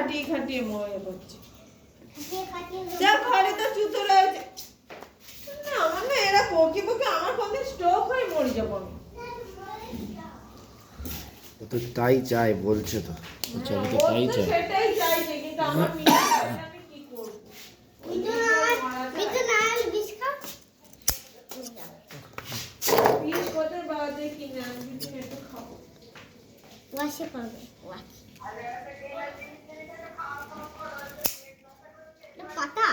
খাটিয়ে খাটিয়ে মরে করছে। যা ঘরে তো জুতো রয়েছে না, আমার না এরা বকে বকে আমার কোনদিন স্ট্রোক হয়ে মরে যাবো আমি। ও তো তাই চাই বলছে তো, আমি তো তাই চাই। সেটাই চাইছে, কিন্তু আমার মেয়ে আমি কি করবো? বিশ বছর বাদে কিনে আমি একটু খাবো। ওয়াশে পাবে পাতা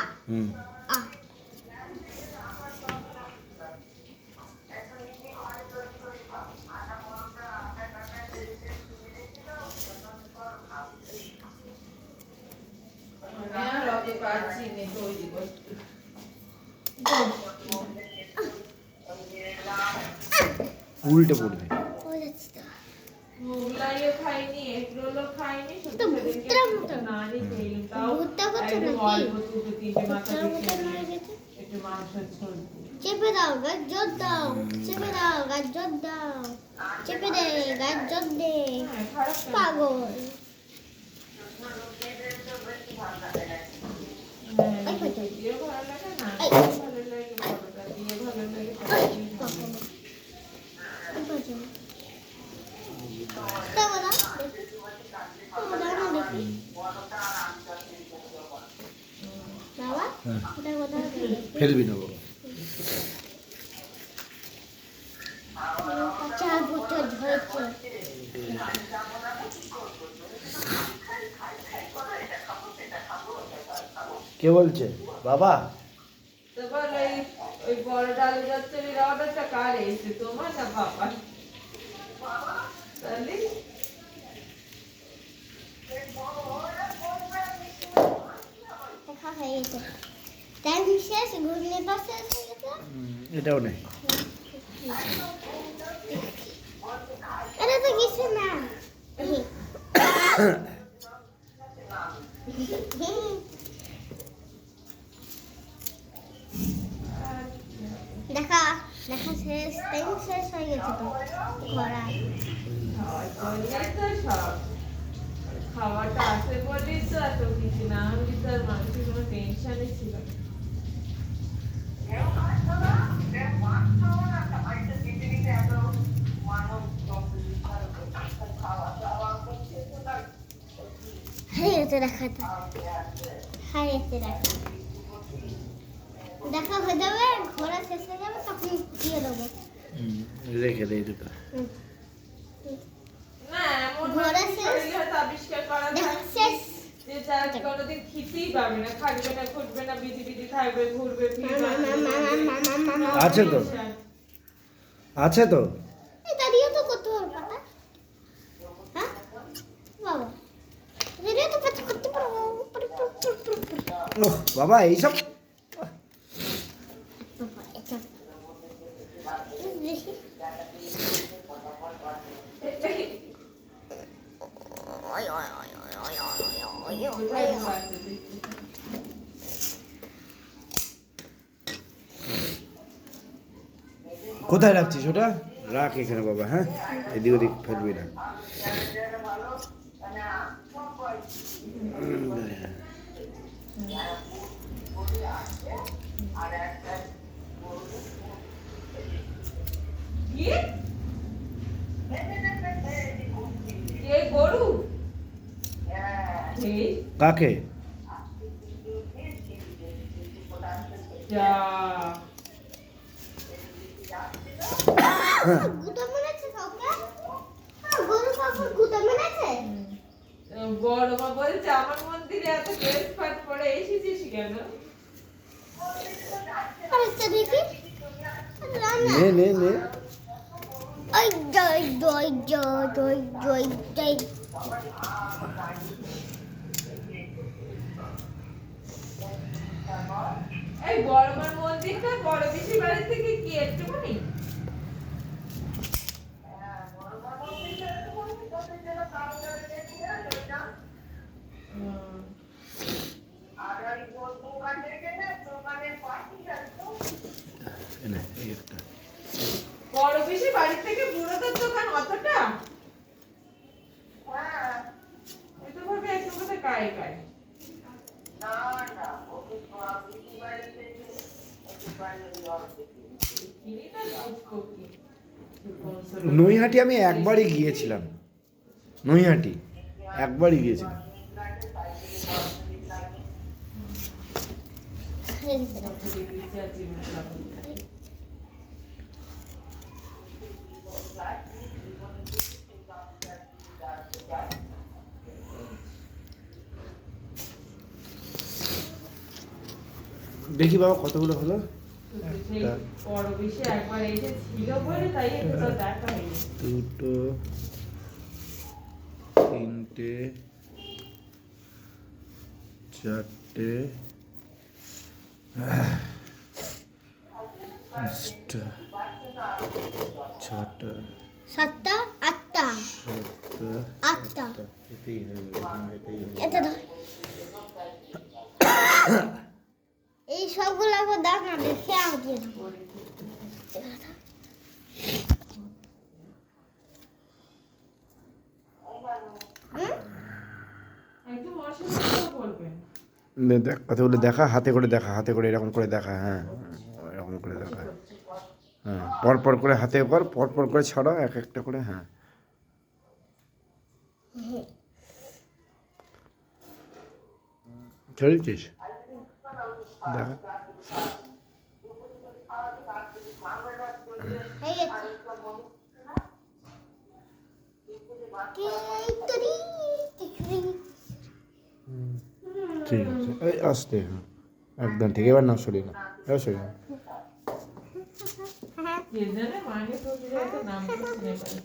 উল্টে পড়বে। মোগলাইও খাইনি, এগরোলও খাইনি, শুধু সেদিনকে নানি খেলাম, তাও একদম অল্প দুটো তিনটে মাথা দিয়ে একটু মাংসের ঝোল। চেপে দাও গাজর দাও, চেপে দাও গাজর দাও, চেপে দে গাজর দে, পাগল। দিয়ে ভালো লাগে না, ভালো লাগে বড়টা দিয়ে ভালো লাগে, ফেলবি না বাবা। 4 বছর হয়েছে। কে বলছে বাবা? তো বল ওই বড় ডাল চচ্চড়ির অর্ডারটা কার এসে, তোমার না বাবা? তাহলে দেখা হয়ে গেছে। টাইম শেষ, ঘুরলে পাশে এসে গেছে। এটাও নেই। এটা তো কিছু না। দেখা দেখা শেষ, টাইম শেষ হয়ে গেছে তো ঘোরা। খাওয়াটা আসে বলেই তো এত কিছু, না হলে তো আর মানুষের কোনো টেনশনই ছিল না। হারিয়েছে দেখাটা, হারিয়েছে দেখা। দেখা হয়ে যাবে, ঘোরা শেষ হয়ে যাবে, তখন দিয়ে দেবো। রেখে দেই দুটো। না এমন ঘোরা শেষ, আবিষ্কার করা দেখা শেষ। যে তার কোনোদিন খিতেই পাবে না, খাবে না, খুঁজবে না, বিজি বিজি থাকবে, ঘুরবে ফিরবে। আছে তো, আছে তো। দাঁড়িয়ে তো করতে পারো পাতা, হ্যাঁ বাবা, দাঁড়িয়ে তো পাতা করতে পারো। ওহ বাবা এইসব কোথায় রাখছিস ওটা? রাখ এখানে বাবা, হ্যাঁ এদিক ওদিক ফেলবি না। গরু কাকে? বড় মা বলছে আমার মন্দিরে এত ড্রেস পাট পরে এসেছিস কেন? নে নে নে। ওই জয় জয় জয় জয় জয় জয়। এই বড় মার মন্দিরটা বড় পিসির বাড়ি থেকে কি একটুখানি? বড় পিসির বাড়ি থেকে বুড়োদের দোকান অতটা? পাইকারি। কিনি না লুচকো কি? নৈহাটি আমি একবারই গিয়েছিলাম, নৈহাটি একবারই গিয়েছিলাম। দেখি বাবা কতগুলো হলো। সেই পরবেশে একবার এই যে ছিল বলে তাই একটু তো দেখা হয়নি। দুটো, তিনটে, চারটে, পাঁচটা, ছটা, 7টা 8টা সাতটা, 8টা এটাই হয়ে গেল, এটাই হয়ে গেল। এটা ধর। এই সবগুলো আবার দাগ না দেখে আগে একদম অসুবিধা বলবেন। দেখ কতগুলো দেখা, হাতে করে দেখা, হাতে করে এরকম করে দেখা, হ্যাঁ এরকম করে দেখা, হ্যাঁ পরপর করে হাতে কর, পরপর করে ছড়া এক একটা করে, হ্যাঁ ছড়িয়েছিস দেখা। হয়ে গেছে টিটরি টিটরি ঠিক আছে, এই আসতে, হ্যাঁ একদম ঠিক, এবার না সরিয়ে না, এবার সরিয়ে না। কে জানে মাকে তো নাম শুনে পাই।